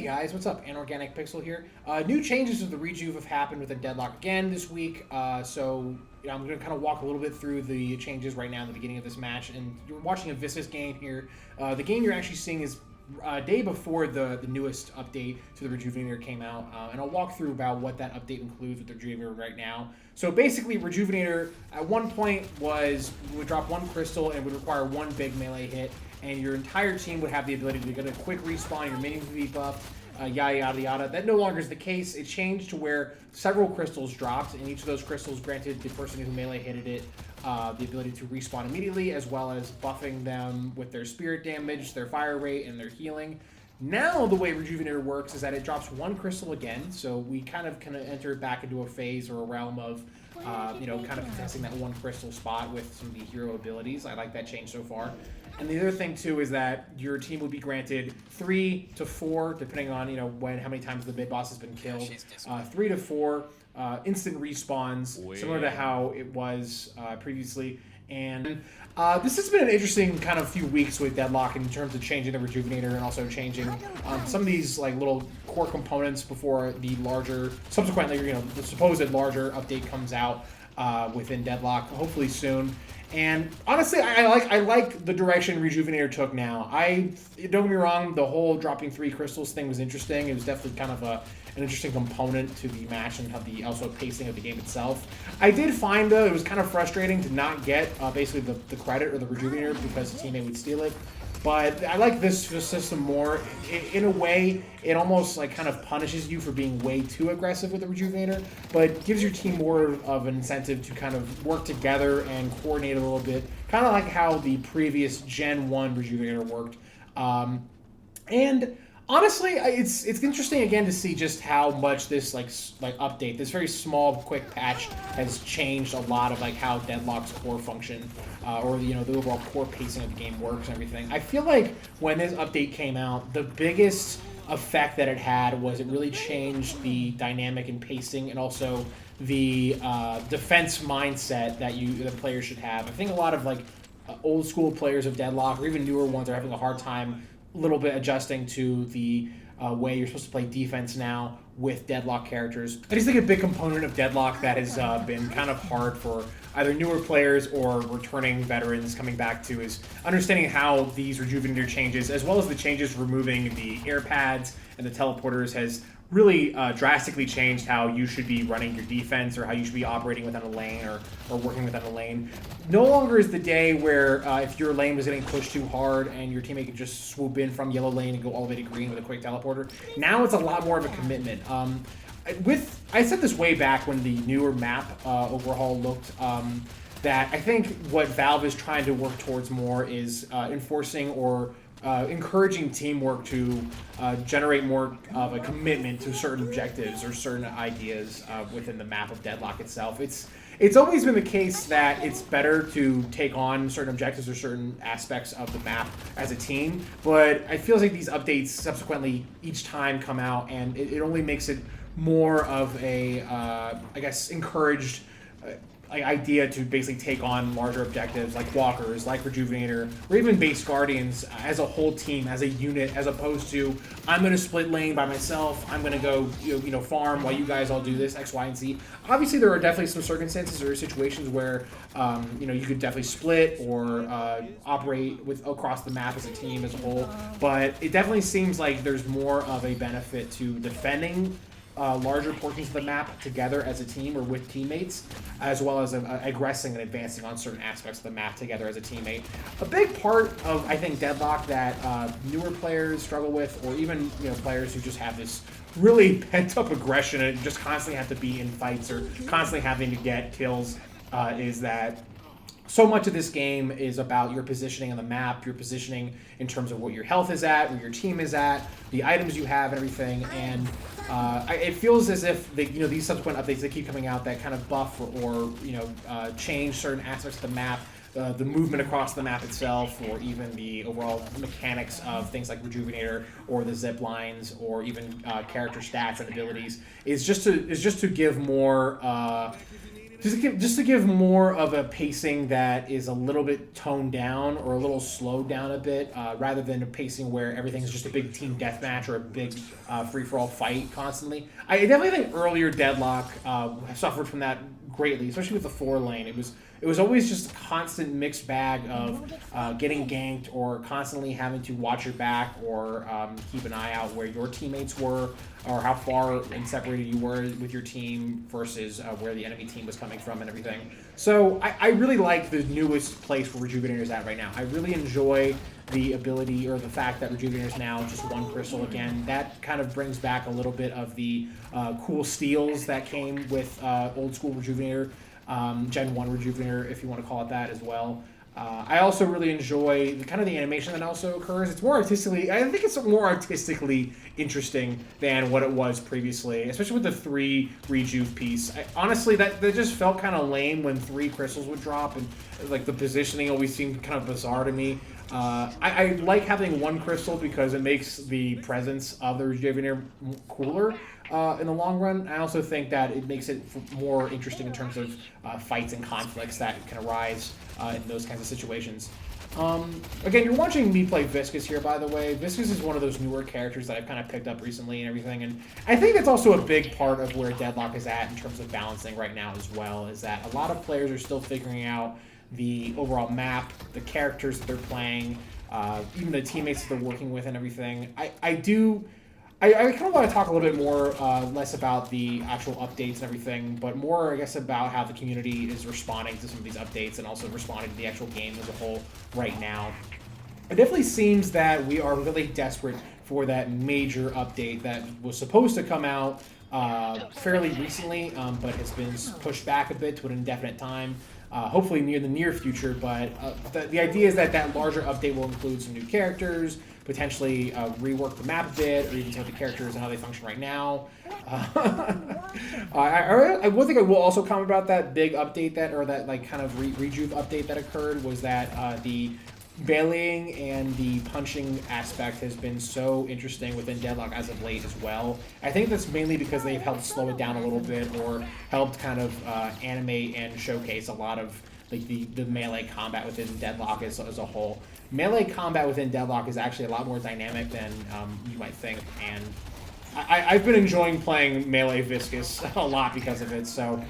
Hey guys, what's up? Anorganic Pixel here. New changes to the Rejuve have happened with the Deadlock again this week. I'm going to kind of walk a little bit through the changes right now in the beginning of this match. And you're watching a Viscous game here. The game you're actually seeing is a day before the newest update to the Rejuvenator came out. And I'll walk through about what that update includes with the Rejuvenator right now. So basically, Rejuvenator at one point would drop one crystal and would require one big melee hit. And your entire team would have the ability to get a quick respawn, your minions would be buffed, yada yada yada. That no longer is the case. It changed to where several crystals dropped, and each of those crystals granted the person who melee hitted it the ability to respawn immediately, as well as buffing them with their spirit damage, their fire rate, and their healing. Now the way Rejuvenator works is that it drops one crystal again, so we kind of enter back into a phase or a realm of kind of contesting that one crystal spot with some of the hero abilities. I like that change so far. And the other thing too is that your team would be granted 3 to 4, depending on how many times the mid boss has been killed. 3 to 4 instant respawns, similar to how it was previously. And this has been an interesting kind of few weeks with Deadlock in terms of changing the Rejuvenator and also changing some of these like little core components before the larger, subsequently, the supposed larger update comes out within Deadlock, hopefully soon. And honestly, I like the direction Rejuvenator took now. Don't get me wrong, the whole dropping 3 crystals thing was interesting. It was definitely kind of an interesting component to the match and how the also pacing of the game itself. I did find though it was kind of frustrating to not get basically the credit or the Rejuvenator because the teammate would steal it. But I like this system more. In a way, it almost like kind of punishes you for being way too aggressive with the Rejuvenator, but gives your team more of an incentive to kind of work together and coordinate a little bit, kind of like how the previous Gen 1 Rejuvenator worked. And honestly, it's interesting again to see just how much this like update, this very small, quick patch, has changed a lot of like how Deadlock's core function, or the overall core pacing of the game works and everything. I feel like when this update came out, the biggest effect that it had was it really changed the dynamic and pacing, and also the defense mindset that the players should have. I think a lot of like old school players of Deadlock, or even newer ones, are having a hard time little bit adjusting to the way you're supposed to play defense now with Deadlock characters. I just think a big component of Deadlock that has been kind of hard for either newer players or returning veterans coming back to is understanding how these Rejuvenator changes, as well as the changes removing the air pads and the teleporters, has really drastically changed how you should be running your defense, or how you should be operating within a lane, or working within a lane. No longer is the day where if your lane was getting pushed too hard and your teammate could just swoop in from yellow lane and go all the way to green with a quick teleporter. Now it's a lot more of a commitment. I said this way back when the newer map overhaul looked, that I think what Valve is trying to work towards more is enforcing or encouraging teamwork to generate more of a commitment to certain objectives or certain ideas within the map of Deadlock itself. It's always been the case that it's better to take on certain objectives or certain aspects of the map as a team, but it feels like these updates subsequently each time come out, and it only makes it more of a, I guess, encouraged idea to basically take on larger objectives like walkers, like Rejuvenator, or even base guardians as a whole team, as a unit, as opposed to I'm going to split lane by myself, I'm going to go farm while you guys all do this X, Y, and Z. Obviously, there are definitely some circumstances or situations where you could definitely split or operate across the map as a team as a whole, but it definitely seems like there's more of a benefit to defending larger portions of the map together as a team or with teammates, as well as aggressing and advancing on certain aspects of the map together as a teammate. A big part of, I think, Deadlock that newer players struggle with, or even players who just have this really pent-up aggression and just constantly have to be in fights or constantly having to get kills, is that so much of this game is about your positioning on the map, your positioning in terms of what your health is at, where your team is at, the items you have, and everything. And it feels as if these subsequent updates that keep coming out that kind of buff or change certain aspects of the map, the movement across the map itself, or even the overall mechanics of things like Rejuvenator or the zip lines, or even character stats and abilities, is just to give more Just to give more of a pacing that is a little bit toned down or a little slowed down a bit, rather than a pacing where everything's just a big team deathmatch or a big free-for-all fight constantly. I definitely think earlier Deadlock suffered from that greatly, especially with the 4 lane. It was always just a constant mixed bag of getting ganked or constantly having to watch your back or keep an eye out where your teammates were or how far and separated you were with your team versus where the enemy team was coming from and everything. So I really like the newest place where Rejuvenator is at right now. I really enjoy the ability or the fact that Rejuvenator is now just 1 crystal again. That kind of brings back a little bit of the cool steals that came with old school Rejuvenator. Gen 1 Rejuvenator, if you want to call it that as well. I also really enjoy the animation that also occurs. It's more artistically, I think it's more artistically interesting than what it was previously, especially with the 3 Rejuve piece. Honestly, that just felt kind of lame when 3 crystals would drop, and like the positioning always seemed kind of bizarre to me. I like having 1 crystal because it makes the presence of the Rejuvenator cooler in the long run. I also think that it makes it more interesting in terms of fights and conflicts that can arise in those kinds of situations. Again, you're watching me play Viscous here, by the way. Viscous is one of those newer characters that I've kind of picked up recently and everything, and I think that's also a big part of where Deadlock is at in terms of balancing right now as well, is that a lot of players are still figuring out the overall map, the characters that they're playing, even the teammates that they're working with and everything. I kind of want to talk a little bit more, less about the actual updates and everything, but more, I guess, about how the community is responding to some of these updates and also responding to the actual game as a whole right now. It definitely seems that we are really desperate for that major update that was supposed to come out fairly recently, but has been pushed back a bit to an indefinite time. Hopefully near the near future, but the idea is that that larger update will include some new characters, potentially rework the map a bit, or even some of the characters and how they function right now. One thing I will also comment about that big update that like kind of Rejuve update that occurred was that the meleeing and the punching aspect has been so interesting within Deadlock as of late as well. I think that's mainly because they've helped slow it down a little bit or helped kind of animate and showcase a lot of like the melee combat within Deadlock as a whole. Melee combat within Deadlock is actually a lot more dynamic than you might think, and I've been enjoying playing melee Viscous a lot because of it, so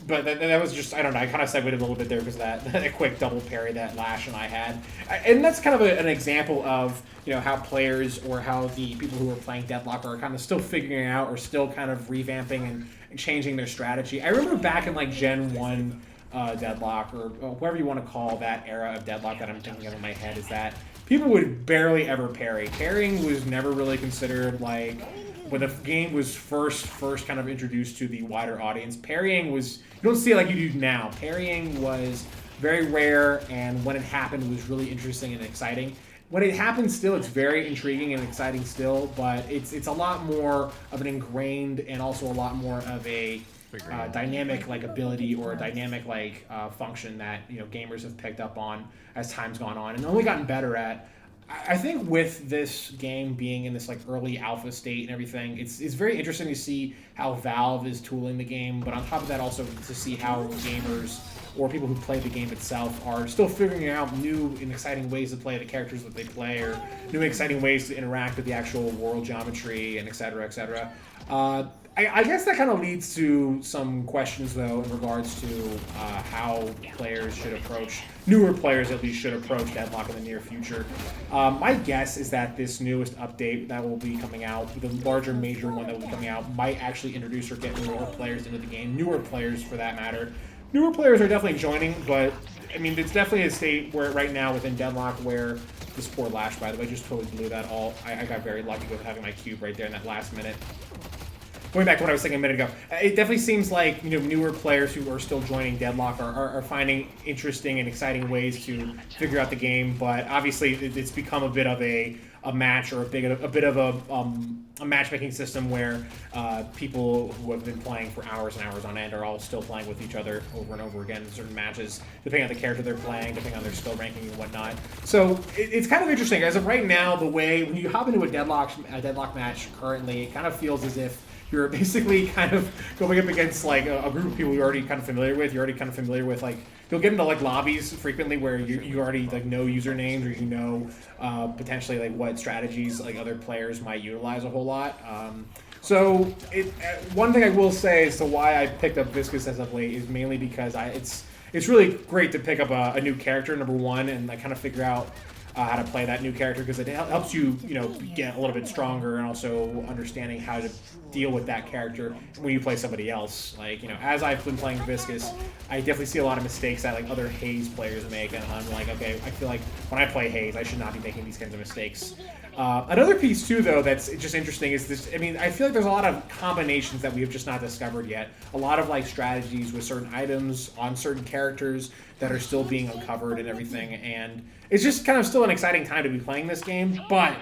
but that was just, I don't know, I kind of segued a little bit there because of that quick double parry that Lash and I had. And that's kind of an example of, you know, how players or how the people who are playing Deadlock are kind of still figuring out or still kind of revamping and changing their strategy. I remember back in like Gen 1 Deadlock, or whatever you want to call that era of Deadlock that I'm thinking of in my head, is that people would barely ever parry. Parrying was never really considered, like, when the game was first kind of introduced to the wider audience, parrying was, you don't see it like you do now. Parrying was very rare, and when it happened, it was really interesting and exciting. When it happens still, it's very intriguing and exciting still, but it's a lot more of an ingrained and also a lot more of a dynamic like ability or a dynamic like function that, you know, gamers have picked up on as time's gone on and only gotten better at. I think with this game being in this like early alpha state and everything, it's very interesting to see how Valve is tooling the game, but on top of that also to see how gamers or people who play the game itself are still figuring out new and exciting ways to play the characters that they play, or new and exciting ways to interact with the actual world geometry and et cetera, et cetera. I guess that kind of leads to some questions, though, in regards to how players should approach, newer players at least should approach Deadlock in the near future. My guess is that this newest update that will be coming out, the larger major one that will be coming out, might actually introduce or get more players into the game, newer players for that matter. Newer players are definitely joining, but I mean, it's definitely a state where right now within Deadlock where this poor Lash, by the way, just totally blew that all. I got very lucky with having my cube right there in that last minute. Going back to what I was saying a minute ago, it definitely seems like, you know, newer players who are still joining Deadlock are finding interesting and exciting ways to figure out the game, but obviously it's become a bit of a a match or a bit of a matchmaking system where people who have been playing for hours and hours on end are all still playing with each other over and over again in certain matches, depending on the character they're playing, depending on their skill ranking and whatnot. So it's kind of interesting. As of right now, the way when you hop into a deadlock match currently, it kind of feels as if you're basically kind of going up against like a group of people you're already kind of familiar with. You're already kind of familiar with, like, you'll get into like lobbies frequently where you already like know usernames, or you know potentially like what strategies like other players might utilize a whole lot. So one thing I will say as to why I picked up Viscous as of late is mainly because it's really great to pick up a new character, number one, and like kind of figure out how to play that new character, because it helps you, get a little bit stronger, and also understanding how to deal with that character when you play somebody else. Like, as I've been playing Viscous, I definitely see a lot of mistakes that like other Haze players make, and I'm like, okay, I feel like when I play Haze, I should not be making these kinds of mistakes. Another piece too, though, that's just interesting is this. I mean, I feel like there's a lot of combinations that we have just not discovered yet. A lot of like strategies with certain items on certain characters that are still being uncovered and everything, and it's just kind of still an exciting time to be playing this game. But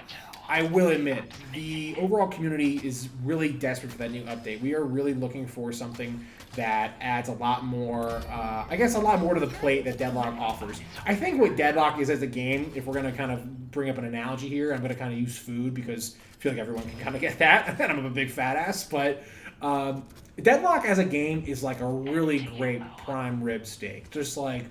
I will admit, the overall community is really desperate for that new update. We are really looking for something that adds a lot more, a lot more to the plate that Deadlock offers. I think what Deadlock is as a game, if we're going to kind of bring up an analogy here, I'm going to kind of use food because I feel like everyone can kind of get that, and I'm a big fat ass, but Deadlock as a game is like a really great prime rib steak. Just like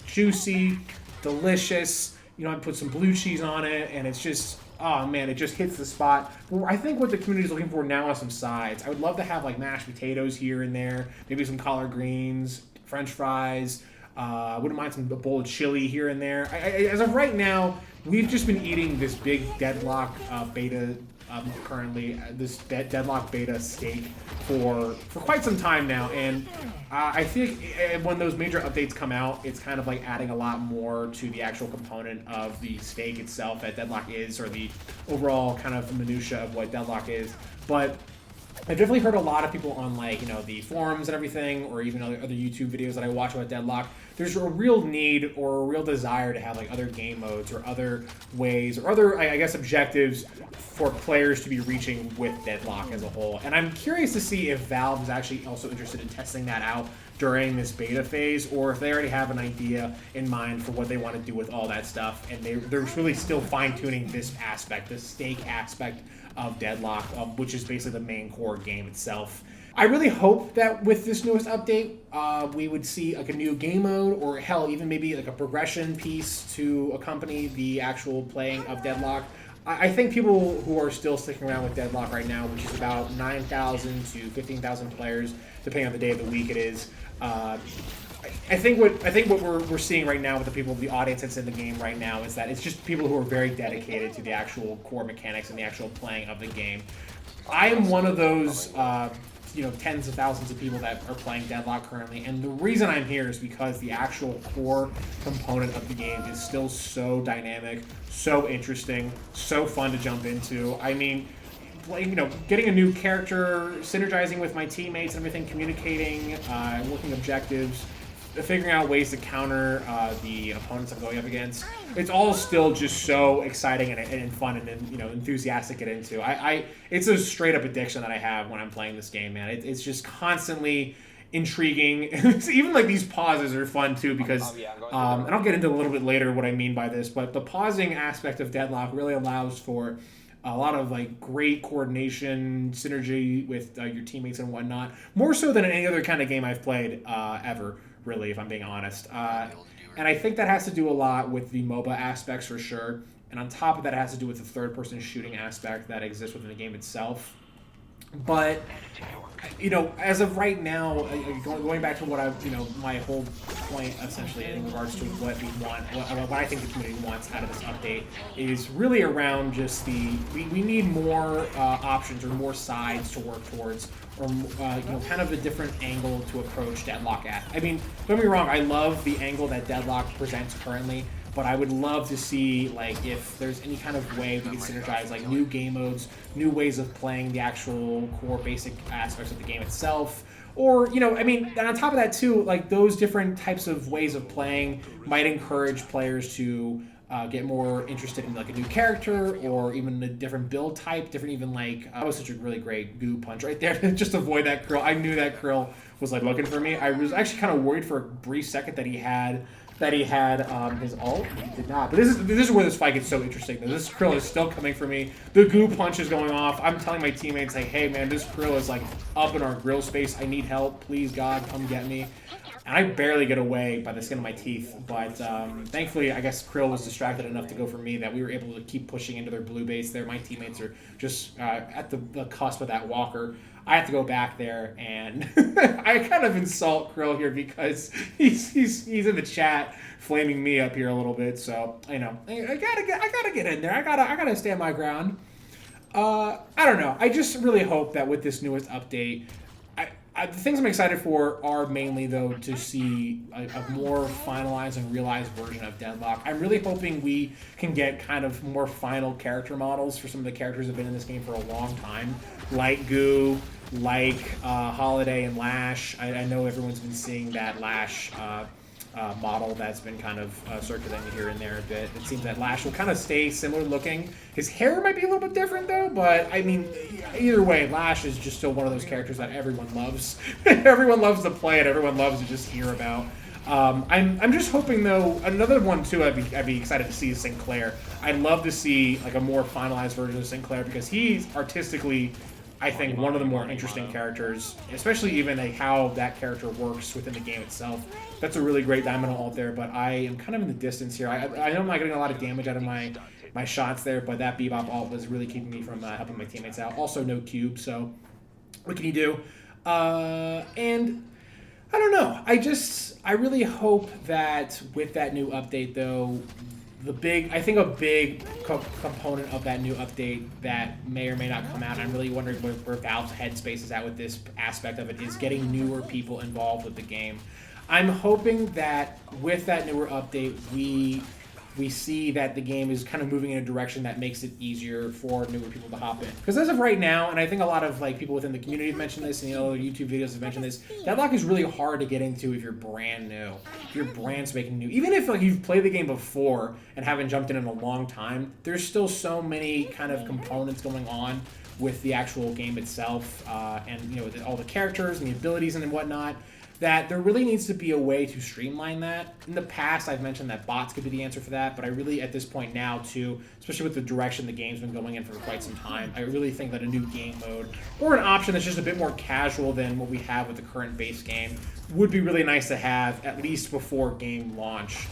juicy, delicious, I put some blue cheese on it, and it's just, oh man, it just hits the spot. Well, I think what the community is looking for now is some sides. I would love to have like mashed potatoes here and there, maybe some collard greens, French fries. I wouldn't mind a bowl of chili here and there. As of right now, we've just been eating this big Deadlock beta currently, this Deadlock beta steak for quite some time now, and I think when those major updates come out, it's kind of like adding a lot more to the actual component of the steak itself that Deadlock is, or the overall kind of minutia of what Deadlock is. But I've definitely heard a lot of people on like, the forums and everything, or even other YouTube videos that I watch about Deadlock. There's a real need or a real desire to have like other game modes or other ways or other, I guess, objectives for players to be reaching with Deadlock as a whole. And I'm curious to see if Valve is actually also interested in testing that out during this beta phase, or if they already have an idea in mind for what they want to do with all that stuff, and they're really still fine-tuning this aspect, the steak aspect of Deadlock, which is basically the main core game itself. I really hope that with this newest update, we would see like a new game mode, or hell, even maybe like a progression piece to accompany the actual playing of Deadlock. I think people who are still sticking around with Deadlock right now, which is about 9,000 to 15,000 players, depending on the day of the week it is. I think what we're seeing right now with the people, the audience that's in the game right now, is that it's just people who are very dedicated to the actual core mechanics and the actual playing of the game. I am one of those, tens of thousands of people that are playing Deadlock currently, and the reason I'm here is because the actual core component of the game is still so dynamic, so interesting, so fun to jump into. I mean, getting a new character, synergizing with my teammates and everything, communicating, working objectives, figuring out ways to counter the opponents I'm going up against. It's all still just so exciting and fun and enthusiastic to get into. It's a straight up addiction that I have when I'm playing this game, man. It's just constantly intriguing. Even like these pauses are fun too, because and I'll get into a little bit later what I mean by this, but the pausing aspect of Deadlock really allows for a lot of like great coordination, synergy with your teammates and whatnot, more so than any other kind of game I've played ever, really, if I'm being honest. And I think that has to do a lot with the MOBA aspects for sure, and on top of that, it has to do with the third-person shooting aspect that exists within the game itself. But as of right now, going back to what my whole point essentially in regards to what we want, what I think the community wants out of this update is really around just we need more options or more sides to work towards, or kind of a different angle to approach Deadlock at. I mean, don't get me wrong, I love the angle that Deadlock presents currently, but I would love to see like if there's any kind of way we can synergize like new game modes, new ways of playing the actual core basic aspects of the game itself. Or, and on top of that too, like those different types of ways of playing might encourage players to get more interested in like a new character or even a different build type, different even like that was such a really great goo punch right there. Just avoid that Krill. I knew that Krill was like looking for me. I was actually kind of worried for a brief second that he had his ult. He did not. But this is where this fight gets so interesting. This Krill is still coming for me. The goo punch is going off. I'm telling my teammates like, hey man, this Krill is like up in our grill space. I need help. Please God, come get me. And I barely get away by the skin of my teeth, but thankfully, I guess Krill was distracted enough to go for me that we were able to keep pushing into their blue base there. My teammates are just at the cusp of that walker. I have to go back there, and I kind of insult Krill here because he's in the chat flaming me up here a little bit. So I gotta get in there. I gotta stand my ground. I don't know. I just really hope that with this newest update. The things I'm excited for are mainly, though, to see a more finalized and realized version of Deadlock. I'm really hoping we can get kind of more final character models for some of the characters that have been in this game for a long time, like Goo, like Holiday and Lash. I know everyone's been seeing that Lash model that's been kind of circulating here and there a bit. It seems that Lash will kind of stay similar looking. His hair might be a little bit different though, but I mean, either way, Lash is just still one of those characters that everyone loves. Everyone loves to play it. Everyone loves to just hear about. I'm just hoping though, another one too I'd be excited to see is Sinclair. I'd love to see like a more finalized version of Sinclair because he's artistically, I think, one of the more interesting characters, especially even like how that character works within the game itself. That's a really great diamond ult there, but I am kind of in the distance here. I know I'm not getting a lot of damage out of my shots there, but that Bebop ult was really keeping me from helping my teammates out. Also, no cube, so what can you do? And I don't know. I really hope that with that new update, though, I think a big component of that new update that may or may not come out, I'm really wondering where Valve's headspace is at with this aspect of it, is getting newer people involved with the game. I'm hoping that with that newer update, we see that the game is kind of moving in a direction that makes it easier for newer people to hop in. Because as of right now, and I think a lot of like people within the community have mentioned this, and YouTube videos have mentioned this, Deadlock is really hard to get into if you're brand new. If you're brand spanking new. Even if like you've played the game before and haven't jumped in a long time, there's still so many kind of components going on with the actual game itself, and all the characters and the abilities and whatnot, that there really needs to be a way to streamline that. In the past, I've mentioned that bots could be the answer for that, but I really, at this point now, too, especially with the direction the game's been going in for quite some time, I really think that a new game mode, or an option that's just a bit more casual than what we have with the current base game, would be really nice to have, at least before game launch.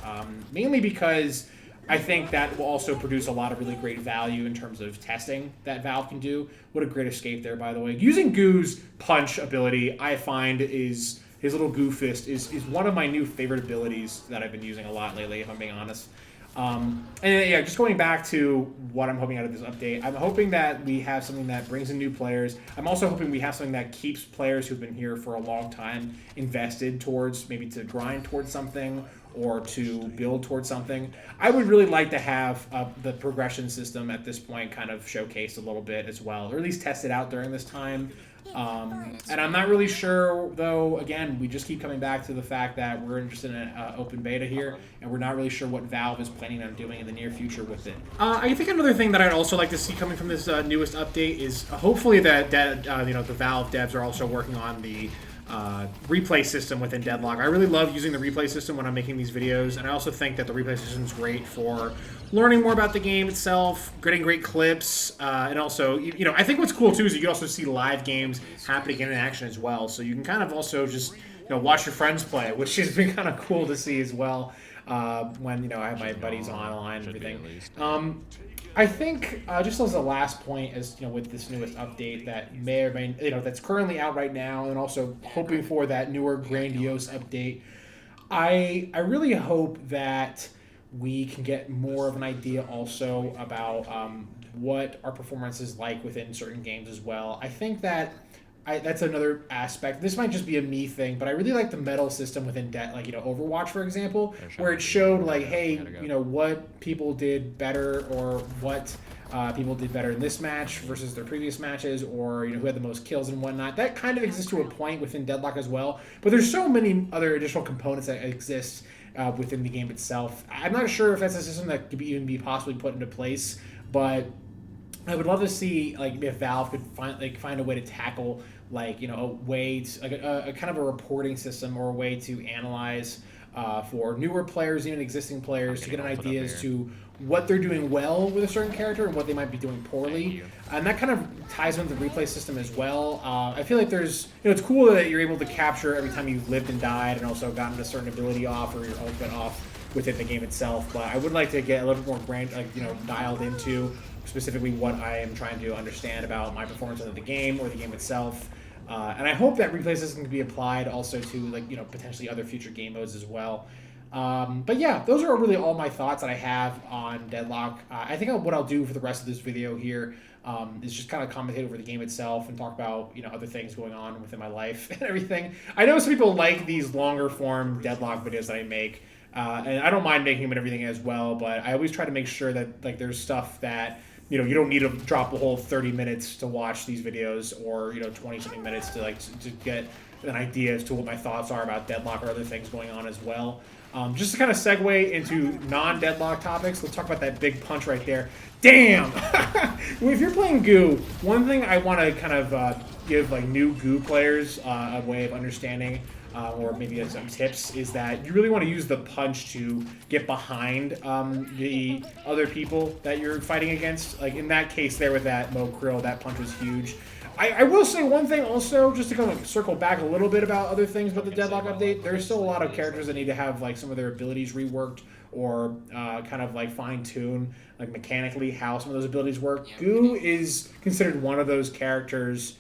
Mainly because I think that will also produce a lot of really great value in terms of testing that Valve can do. What a great escape there, by the way. Using Goo's punch ability, I find is... His little goo fist is one of my new favorite abilities that I've been using a lot lately, if I'm being honest. And yeah, just going back to what I'm hoping out of this update, I'm hoping that we have something that brings in new players. I'm also hoping we have something that keeps players who've been here for a long time invested towards, maybe to grind towards something or to build towards something. I would really like to have the progression system at this point kind of showcased a little bit as well, or at least tested out during this time. And I'm not really sure, though, again, we just keep coming back to the fact that we're interested in an open beta here, and we're not really sure what Valve is planning on doing in the near future with it. I think another thing that I'd also like to see coming from this newest update is hopefully that the Valve devs are also working on the replay system within Deadlock. I really love using the replay system when I'm making these videos, and I also think that the replay system is great for learning more about the game itself, getting great clips, and also, I think what's cool too is you can also see live games happening in action as well. So you can kind of also just watch your friends play, which has been kind of cool to see as well when I have my buddies online and everything. I think just as a last point, as with this newest update that may or may that's currently out right now, and also hoping for that newer grandiose update, I really hope that we can get more of an idea also about what our performance is like within certain games as well. I think that that's another aspect. This might just be a me thing, but I really like the medal system within Overwatch, for example, where it showed like, hey, what people did better, or what people did better in this match versus their previous matches, or who had the most kills and whatnot. That kind of exists to a point within Deadlock as well, but there's so many other additional components that exist within the game itself. I'm not sure if that's a system that could even be possibly put into place, but I would love to see like if Valve could find a way to tackle a way to, like a kind of a reporting system or a way to analyze for newer players, even existing players, to get an idea as to what they're doing well with a certain character and what they might be doing poorly. And that kind of ties into the replay system as well. I feel like there's, it's cool that you're able to capture every time you've lived and died and also gotten a certain ability off or your ultimate off within the game itself. But I would like to get a little bit more dialed into specifically what I am trying to understand about my performance of the game or the game itself. And I hope that replay system can be applied also to potentially other future game modes as well. But yeah, those are really all my thoughts that I have on Deadlock. I think what I'll do for the rest of this video here is just kind of commentate over the game itself and talk about other things going on within my life and everything. I know some people like these longer form Deadlock videos that I make, and I don't mind making them and everything as well. But I always try to make sure that there's stuff that you don't need to drop a whole 30 minutes to watch these videos, or 20-something minutes to get an idea as to what my thoughts are about Deadlock or other things going on as well. Just to kind of segue into non-Deadlock topics, let's talk about that big punch right there. Damn! Well, if you're playing Goo, one thing I want to kind of give new Goo players a way of understanding, or maybe some tips, is that you really want to use the punch to get behind the other people that you're fighting against. Like in that case there with that Mo Krill, that punch was huge. I will say one thing also, just to kind of circle back a little bit about other things about the Deadlock update. There's still a lot of characters that need to have some of their abilities reworked or kind of fine-tune mechanically how some of those abilities work. Goo is considered one of those characters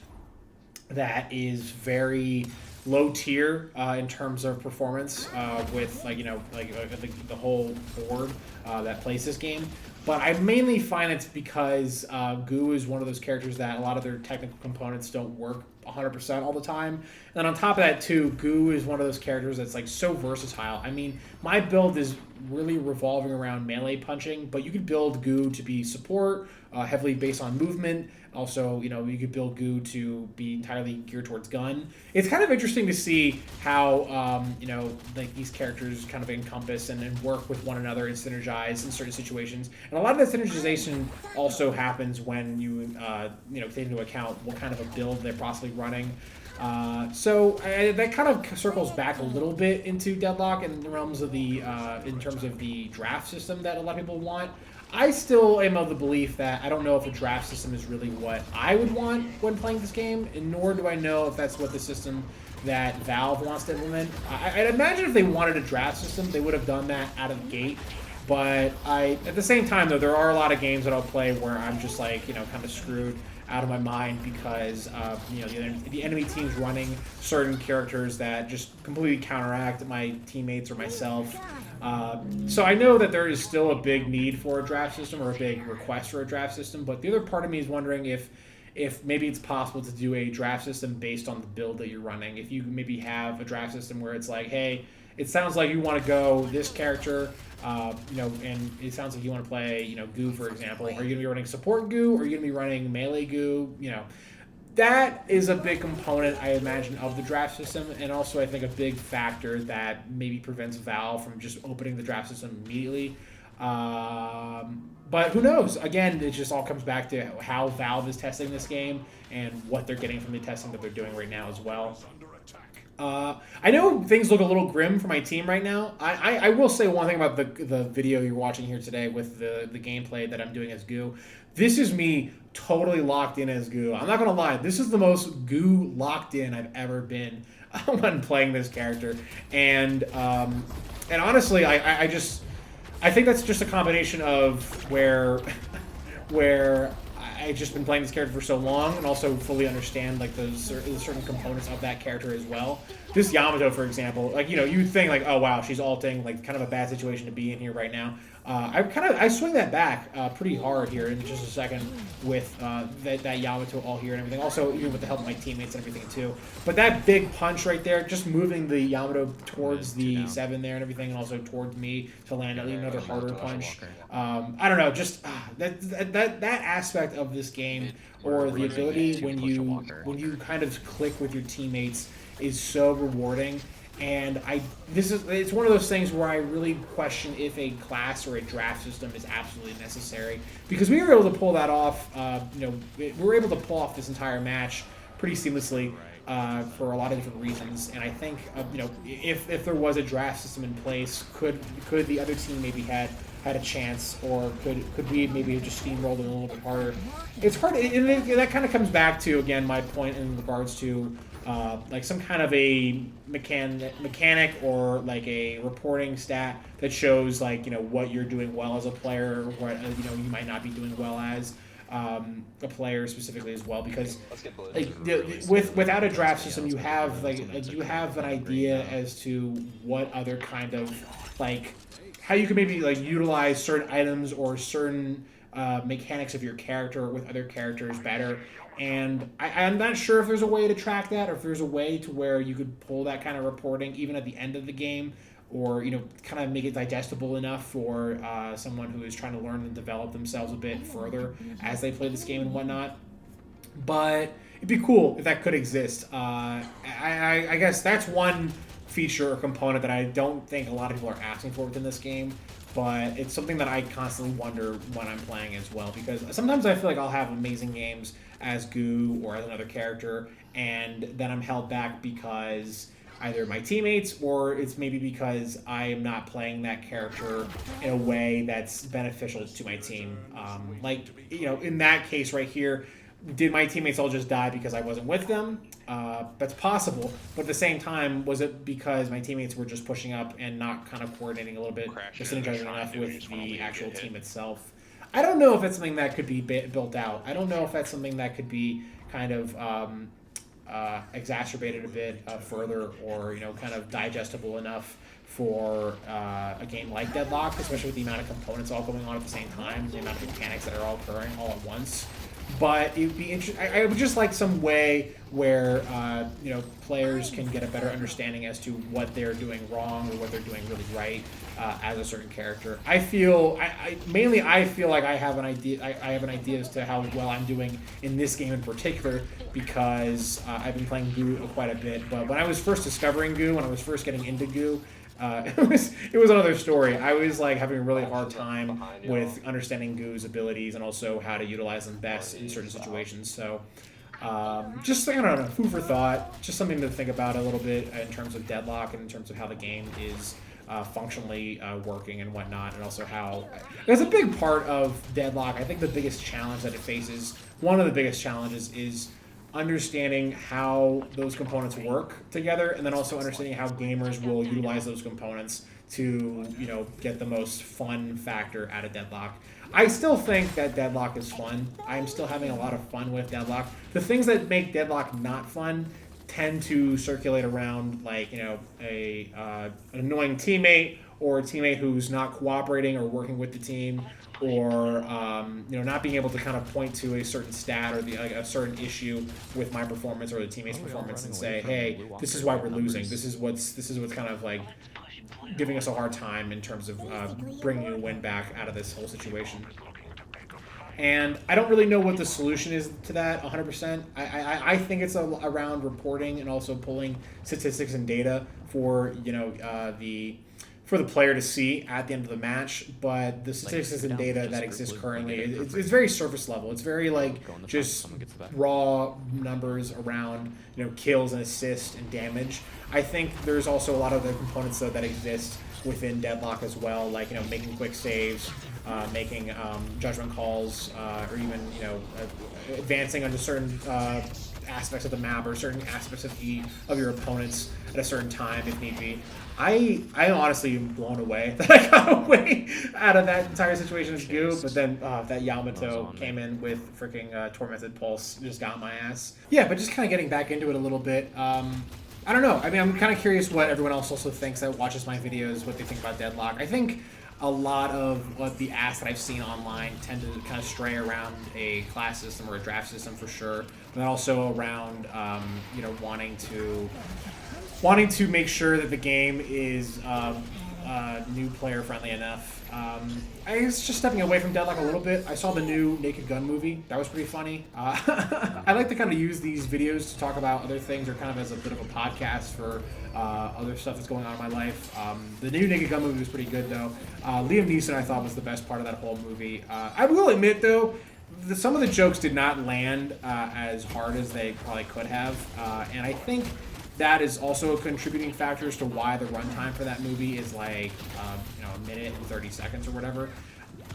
that is very low tier in terms of performance with the whole board that plays this game. But I mainly find it's because Goo is one of those characters that a lot of their technical components don't work 100% all the time. And on top of that too, Goo is one of those characters that's so versatile. I mean, my build is really revolving around melee punching, but you could build Goo to be support, heavily based on movement. Also, you could build Goo to be entirely geared towards gun. It's kind of interesting to see how, these characters kind of encompass and work with one another and synergize in certain situations. And a lot of that synergization also happens when you, take into account what kind of a build they're possibly running. So that kind of circles back a little bit into Deadlock in the realms of in terms of the draft system that a lot of people want. I still am of the belief that I don't know if a draft system is really what I would want when playing this game, and nor do I know if that's what the system that Valve wants to implement. I'd imagine if they wanted a draft system, they would have done that out of the gate. But at the same time, though, there are a lot of games that I'll play where I'm just kind of screwed out of my mind because the enemy team's running certain characters that just completely counteract my teammates or myself. So I know that there is still a big need for a draft system or a big request for a draft system, but the other part of me is wondering if maybe it's possible to do a draft system based on the build that you're running. If you maybe have a draft system where it's like, hey, it sounds like you want to go this character, and it sounds like you want to play, Goo, for example. Are you going to be running support Goo, or are you going to be running melee Goo? That is a big component, I imagine, of the draft system, and also I think a big factor that maybe prevents Valve from just opening the draft system immediately. But who knows? Again, it just all comes back to how Valve is testing this game and what they're getting from the testing that they're doing right now as well. I know things look a little grim for my team right now. I will say one thing about the video you're watching here today with the gameplay that I'm doing as Goo. This is me totally locked in as Goo. I'm not going to lie. This is the most Goo locked in I've ever been when playing this character. And honestly, I think that's just a combination of where I've just been playing this character for so long and also fully understand the certain components of that character as well. This Yamato, for example, you'd think oh wow, she's ulting, kind of a bad situation to be in here right now. I swing that back pretty hard here in just a second with that Yamato all here and everything. Also, even with the help of my teammates and everything too. But that big punch right there, just moving the Yamato towards the 7 there and everything, and also towards me to land at least another harder punch. I don't know, just that aspect of this game, or the ability when you kind of click with your teammates, is so rewarding. And it's one of those things where I really question if a class or a draft system is absolutely necessary, because we were able to pull that off. We were able to pull off this entire match pretty seamlessly for a lot of different reasons. And I think if there was a draft system in place, could the other team maybe had a chance, or could we maybe have just steamrolled it a little bit harder? It's hard, and that kind of comes back to, again, my point in regards to like some kind of a mechanic or like a reporting stat that shows like what you're doing well as a player, or what you might not be doing well as a player specifically as well, because like without a draft system you have you have an idea as to what other kind of like how you can maybe like utilize certain items or certain mechanics of your character with other characters better. And I'm not sure if there's a way to track that, or if there's a way to where you could pull that kind of reporting even at the end of the game, or kind of make it digestible enough for someone who is trying to learn and develop themselves a bit further as they play this game and whatnot. But it'd be cool if that could exist. I guess that's one feature or component that I don't think a lot of people are asking for within this game, but it's something that I constantly wonder when I'm playing as well, because sometimes I feel like I'll have amazing games as Goo or as another character, and then I'm held back because either my teammates, or it's maybe because I am not playing that character in a way that's beneficial to my team. In that case right here, did my teammates all just die because I wasn't with them? That's possible, but at the same time, was it because my teammates were just pushing up and not kind of coordinating a little bit, just synergizing enough with the actual team itself? I don't know if that's something that could be built out. I don't know if that's something that could be kind of exacerbated a bit further, or kind of digestible enough for a game like Deadlock, especially with the amount of components all going on at the same time, the amount of mechanics that are all occurring all at once. But it'd be interesting. I would just like some way where players can get a better understanding as to what they're doing wrong or what they're doing really right as a certain character. I feel like I have an idea. I have an idea as to how well I'm doing in this game in particular, because I've been playing Goo quite a bit. But when I was first discovering Goo, when I was first getting into Goo, it was another story. I was like having a really hard time with understanding Goo's abilities and also how to utilize them best in certain situations. So just, I don't know, food for thought, just something to think about a little bit in terms of Deadlock and in terms of how the game is functionally working and whatnot, and also how there's a big part of Deadlock. I think the biggest challenge that it faces, one of the biggest challenges, is understanding how those components work together, and then also understanding how gamers will utilize those components to get the most fun factor out of Deadlock. I still think that Deadlock is fun. I'm still having a lot of fun with Deadlock. The things that make Deadlock not fun tend to circulate around, like an annoying teammate, or a teammate who's not cooperating or working with the team, or not being able to kind of point to a certain stat or a certain issue with my performance or the teammate's performance and say, hey, this is why we're losing. This is what's kind of like giving us a hard time in terms of bringing a win back out of this whole situation. And I don't really know what the solution is to that 100%. I think it's around reporting and also pulling statistics and data for for the player to see at the end of the match. But the statistics and data that exist currently, it's very surface level. It's very just raw numbers around kills and assists and damage. I think there's also a lot of the components though that exist within Deadlock as well, like making quick saves, making judgment calls, or even advancing onto certain aspects of the map or certain aspects of your opponents at a certain time if need be. I honestly am blown away that I got away out of that entire situation as Goo, but then that Yamato came in with freaking Tormented Pulse, just got my ass. Yeah, but just kind of getting back into it a little bit. I don't know. I mean, I'm kind of curious what everyone else also thinks that watches my videos, what they think about Deadlock. I think a lot of what the asks that I've seen online tend to kind of stray around a class system or a draft system for sure, but also around wanting to make sure that the game is new player friendly enough. I was just stepping away from Deadlock a little bit. I saw the new Naked Gun movie. That was pretty funny. I like to kind of use these videos to talk about other things, or kind of as a bit of a podcast for other stuff that's going on in my life. The new Naked Gun movie was pretty good, though. Liam Neeson, I thought, was the best part of that whole movie. I will admit, though, some of the jokes did not land as hard as they probably could have, and I think that is also a contributing factor as to why the runtime for that movie is like, a minute and 30 seconds or whatever.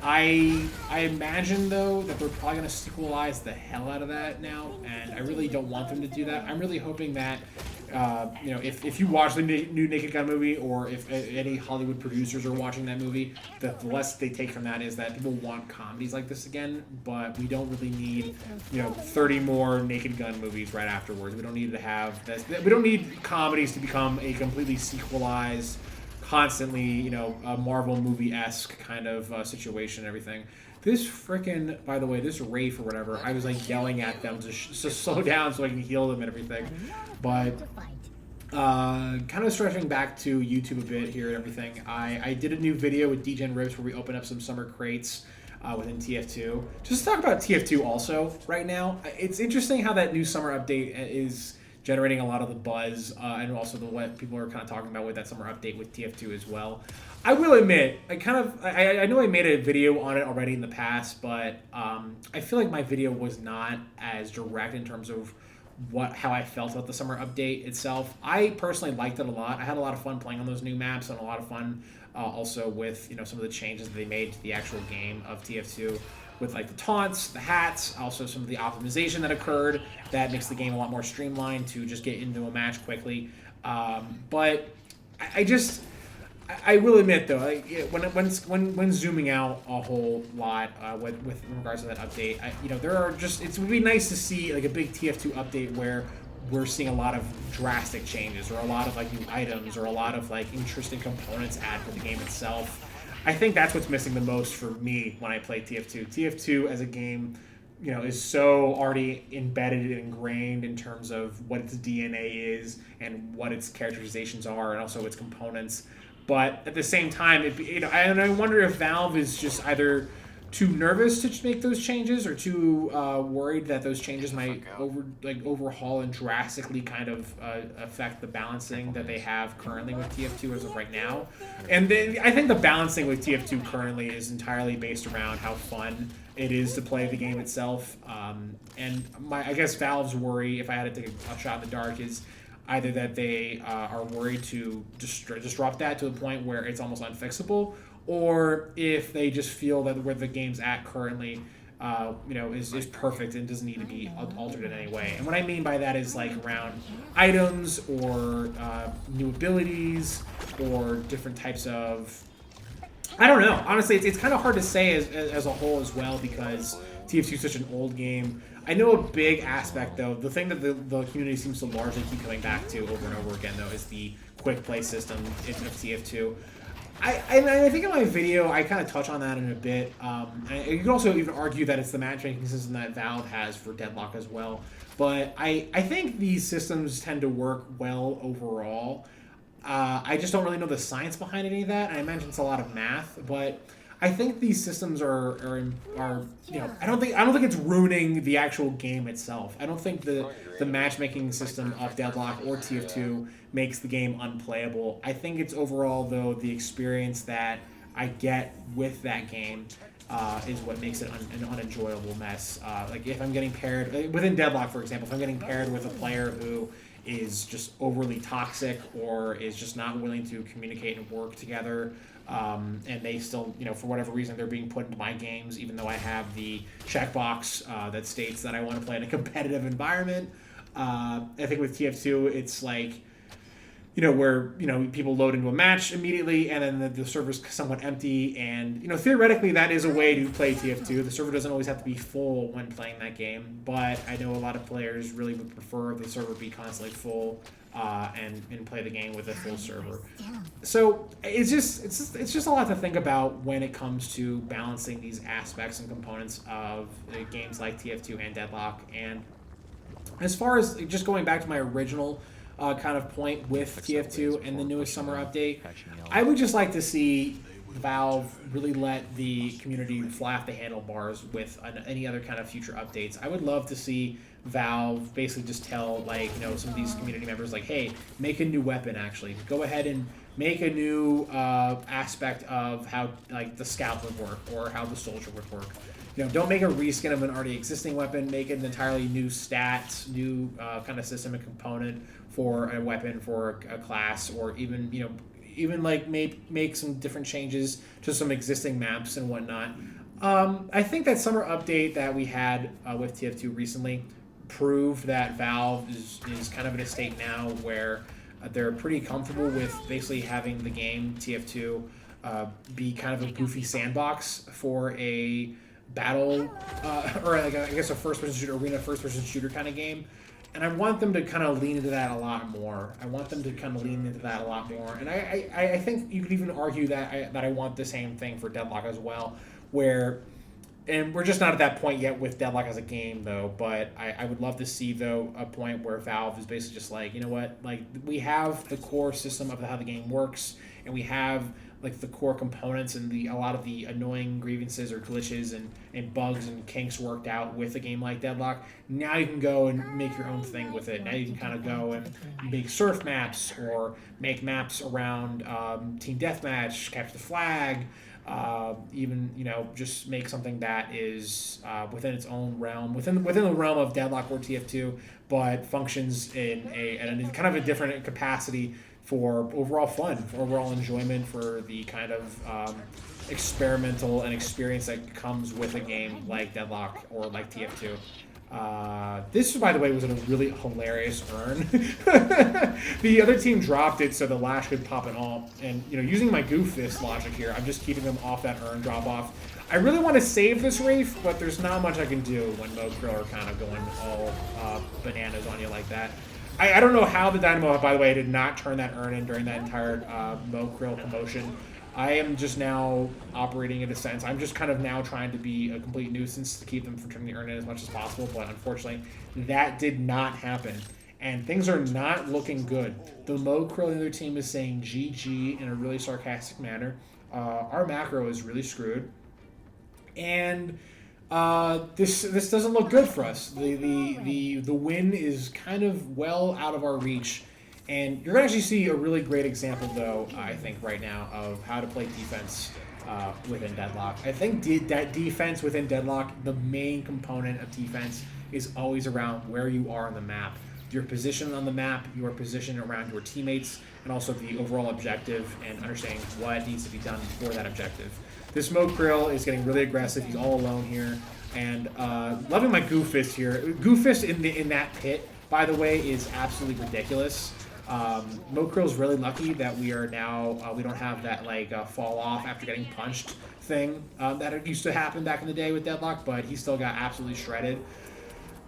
I imagine, though, that they're probably going to sequelize the hell out of that now, and I really don't want them to do that. I'm really hoping that, if you watch the new Naked Gun movie, or if any Hollywood producers are watching that movie, that the less they take from that is that people want comedies like this again, but we don't really need, 30 more Naked Gun movies right afterwards. We don't need to have this. We don't need comedies to become a completely sequelized, constantly, a Marvel movie-esque kind of situation and everything. This frickin', by the way, this Wraith or whatever, I was like yelling at them to slow down so I can heal them and everything. But kind of stretching back to YouTube a bit here and everything, I did a new video with DGen Ribs where we open up some summer crates within TF2. Just to talk about TF2 also right now. It's interesting how that new summer update is generating a lot of the buzz, and also what people are kind of talking about with that summer update with TF2 as well. I will admit, I know I made a video on it already in the past, but I feel like my video was not as direct in terms of how I felt about the summer update itself. I personally liked it a lot. I had a lot of fun playing on those new maps, and a lot of fun also with some of the changes that they made to the actual game of TF2. With like the taunts, the hats, also some of the optimization that occurred that makes the game a lot more streamlined to just get into a match quickly. But I will admit though, when zooming out a whole lot with regards to that update, it would be nice to see like a big TF2 update where we're seeing a lot of drastic changes, or a lot of like new items, or a lot of like interesting components added to the game itself. I think that's what's missing the most for me when I play TF2. TF2 as a game, is so already embedded and ingrained in terms of what its DNA is and what its characterizations are, and also its components. But at the same time, I wonder if Valve is just either too nervous to make those changes, or too worried that those changes might overhaul and drastically kind of affect the balancing that they have currently with TF2 as of right now. And then I think the balancing with TF2 currently is entirely based around how fun it is to play the game itself. And I guess Valve's worry, if I had to take a shot in the dark, is either that they are worried to just drop that to the point where it's almost unfixable, or if they just feel that where the game's at currently, is perfect and doesn't need to be altered in any way. And what I mean by that is like around items, or new abilities, or different types of... I don't know. Honestly, it's kind of hard to say as a whole as well, because TF2 is such an old game. I know a big aspect, though, the thing that the community seems to largely keep coming back to over and over again, though, is the quick play system of TF2. I think in my video I kind of touch on that in a bit. And you can also even argue that it's the matchmaking system that Valve has for Deadlock as well. But I think these systems tend to work well overall. I just don't really know the science behind any of that. I imagine it's a lot of math, but I think these systems are I don't think it's ruining the actual game itself. I don't think the matchmaking system of Deadlock or TF2 makes the game unplayable. I think it's overall, though, the experience that I get with that game is what makes it an unenjoyable mess. Like if I'm getting paired within Deadlock, for example, if I'm getting paired with a player who is just overly toxic, or is just not willing to communicate and work together, and they still, for whatever reason, they're being put into my games, even though I have the checkbox that states that I want to play in a competitive environment. I think with TF2, it's like, where, people load into a match immediately, and then the server's somewhat empty, and, theoretically that is a way to play TF2. The server doesn't always have to be full when playing that game, but I know a lot of players really would prefer the server be constantly full, and play the game with a full server. So it's just a lot to think about when it comes to balancing these aspects and components of games like TF2 and Deadlock. And as far as just going back to my original kind of point with TF2 and the newest summer update. I would just like to see Valve really let the community fly off the handlebars with any other kind of future updates. I would love to see Valve basically just tell, like, you know, some of these community members, like, hey, make a new weapon, actually. Go ahead and make a new aspect of how, like, the scout would work or how the soldier would work. You know, don't make a reskin of an already existing weapon. Make it an entirely new stats, new kind of system and component for a weapon, for a class, or even, you know, even like make some different changes to some existing maps and whatnot. I think that summer update that we had with TF2 recently proved that Valve is kind of in a state now where they're pretty comfortable with basically having the game TF2 be kind of a goofy sandbox for a battle or like I guess a first-person shooter, arena first-person shooter kind of game. And I want them to kind of lean into that a lot more. And I think you could even argue that I want the same thing for Deadlock as well, and we're just not at that point yet with Deadlock as a game, though. But I would love to see, though, a point where Valve is basically just like, you know what, like, we have the core system of how the game works, and we have like the core components and a lot of the annoying grievances or glitches and bugs and kinks worked out with a game like Deadlock. Now you can go and make your own thing with it. Now you can kind of go and make surf maps or make maps around team deathmatch, capture the flag, even, you know, just make something that is within its own realm, within the realm of Deadlock or TF2, but functions in a kind of a different capacity for overall fun, for overall enjoyment, for the kind of experimental and experience that comes with a game like Deadlock or like TF2. This, by the way, was a really hilarious urn. The other team dropped it so the Lash could pop it all. And, you know, using my Goof Fist logic here, I'm just keeping them off that urn drop off. I really want to save this Wraith, but there's not much I can do when Mo Krill are kind of going all bananas on you like that. I don't know how the Dynamo, by the way, did not turn that urn in during that entire Mo Krill promotion. I am just now operating in a sense. I'm just kind of now trying to be a complete nuisance to keep them from turning the urn in as much as possible, but unfortunately, that did not happen. And things are not looking good. The Mo Krill and the other team is saying GG in a really sarcastic manner. Our macro is really screwed. And this doesn't look good for us. The win is kind of well out of our reach, and you're going to actually see a really great example, though, I think right now, of how to play defense within Deadlock. I think that defense within Deadlock, the main component of defense is always around where you are on the map, your position on the map, your position around your teammates, and also the overall objective and understanding what needs to be done for that objective. This Mo Krill is getting really aggressive. He's all alone here. And loving my Goof Fist here. Goof Fist in that pit, by the way, is absolutely ridiculous. Mo Krill's really lucky that we are now, we don't have that, like, fall off after getting punched thing that used to happen back in the day with Deadlock, but he still got absolutely shredded.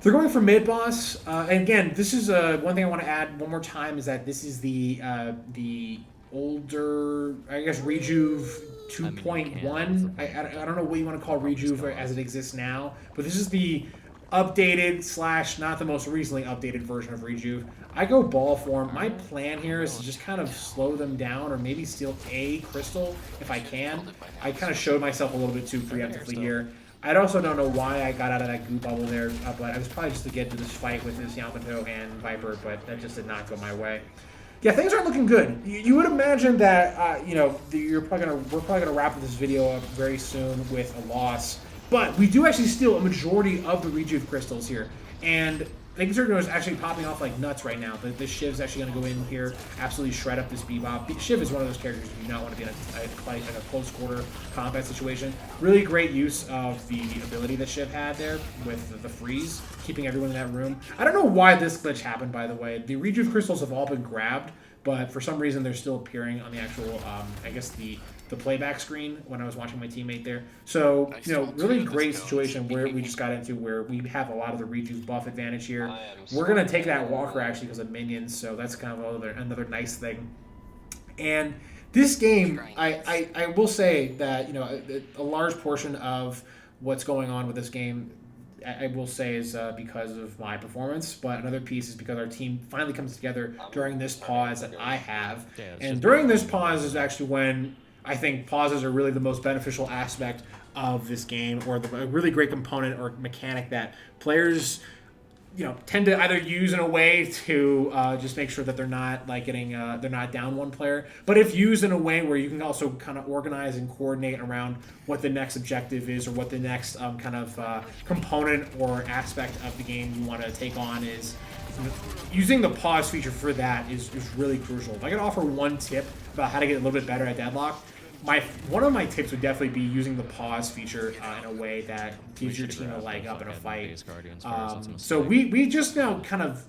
They're going for mid boss. And again, this is one thing I want to add one more time is that this is the older, I guess, REJUVE 2.1. I don't know what you want to call REJUVE as it exists now, but this is the updated / not the most recently updated version of REJUVE. I go ball form. My plan here is to just kind of slow them down or maybe steal a crystal if I can. I kind of showed myself a little bit too preemptively here. I also don't know why I got out of that goo bubble there, but I was probably just to get to this fight with this Yamato and Viper, but that just did not go my way. Yeah, things aren't looking good. You would imagine that, you know, we're probably gonna wrap this video up very soon with a loss, but we do actually steal a majority of the REJUVE crystals here, and things are actually popping off like nuts right now. The Shiv's actually going to go in here, absolutely shred up this Bebop. Shiv is one of those characters you do not want to be in a close quarter combat situation. Really great use of the ability that Shiv had there with the freeze, keeping everyone in that room. I don't know why this glitch happened, by the way. The REJUVE crystals have all been grabbed, but for some reason they're still appearing on the actual, I guess the playback screen when I was watching my teammate there. So, you know, really great situation where we just got into where we have a lot of the REJUVE buff advantage here. We're going to take that Walker actually because of minions, so that's kind of another nice thing. And this game, I will say that, you know, a large portion of what's going on with this game I will say is because of my performance, but another piece is because our team finally comes together during this pause that I have. And during this pause is actually when I think pauses are really the most beneficial aspect of this game, or a really great component or mechanic that players tend to either use in a way to just make sure that they're not they're not down one player, but if used in a way where you can also kind of organize and coordinate around what the next objective is, or what the next component or aspect of the game you want to take on is. Using the pause feature for that is really crucial. If I could offer one tip about how to get a little bit better at Deadlock, one of my tips would definitely be using the pause feature in a way that gives your team a leg up in a fight. So we just now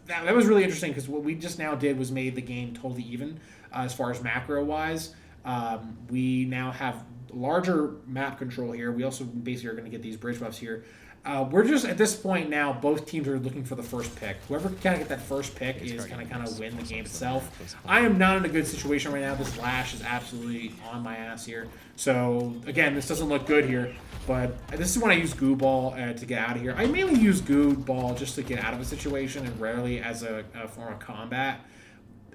that was really interesting, because what we just now did was made the game totally even as far as macro wise. We now have larger map control here. We also basically are going to get these bridge buffs here. We're just at this point now, both teams are looking for the first pick. Whoever can get that first pick is going to kind of win the game itself. I am not in a good situation right now. This Lash is absolutely on my ass here. So again, this doesn't look good here, but this is when I use Goo Ball to get out of here. I mainly use Goo Ball just to get out of a situation, and rarely as a form of combat.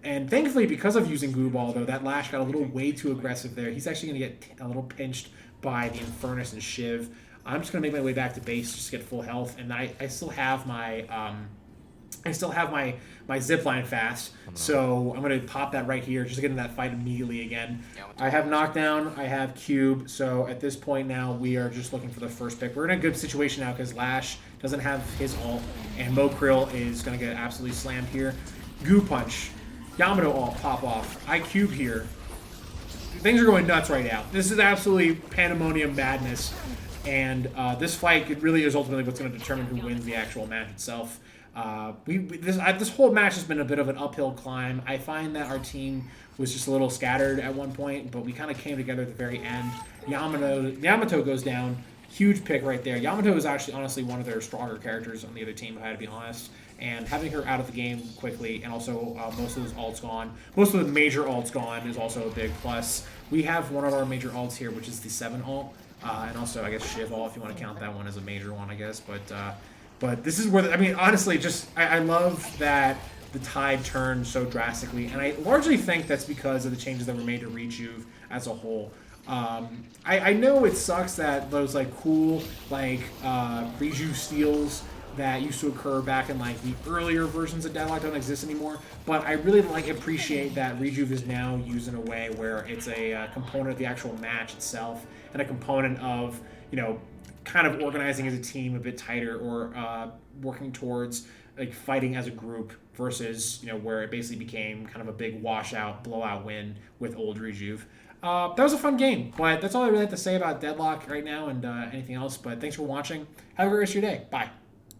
And thankfully, because of using Goo Ball, though, that Lash got a little way too aggressive there. He's actually going to get a little pinched by the Infernus and Shiv. I'm just gonna make my way back to base just to get full health, and I still have my my zipline fast, so I'm gonna pop that right here just to get in that fight immediately again. I have knockdown, I have cube, so at this point now we are just looking for the first pick. We're in a good situation now because Lash doesn't have his ult, and Mokrill is gonna get absolutely slammed here. Goo Punch, Yamato ult pop off. I cube here. Things are going nuts right now. This is absolutely pandemonium madness. And this fight, it really is ultimately what's going to determine who wins the actual match itself. This whole match has been a bit of an uphill climb. I find that our team was just a little scattered at one point, but we kind of came together at the very end. Yamato goes down. Huge pick right there. Yamato is actually, honestly, one of their stronger characters on the other team, if I had to be honest. And having her out of the game quickly, and also most of those ults gone, most of the major ults gone, is also a big plus. We have one of our major ults here, which is the 7 ult. And also, I guess, Shiv ult, if you want to count that one as a major one, I guess. But this is where, honestly, I love that the tide turned so drastically. And I largely think that's because of the changes that were made to REJUVE as a whole. I know it sucks that those, cool, REJUVE steals that used to occur back in, the earlier versions of Deadlock don't exist anymore. But I really, appreciate that REJUVE is now used in a way where it's a component of the actual match itself, and a component of, kind of organizing as a team a bit tighter, or working towards fighting as a group versus, where it basically became kind of a big washout, blowout win with old REJUVE. That was a fun game, but that's all I really have to say about Deadlock right now, and anything else. But thanks for watching. Have a great rest of your day. Bye.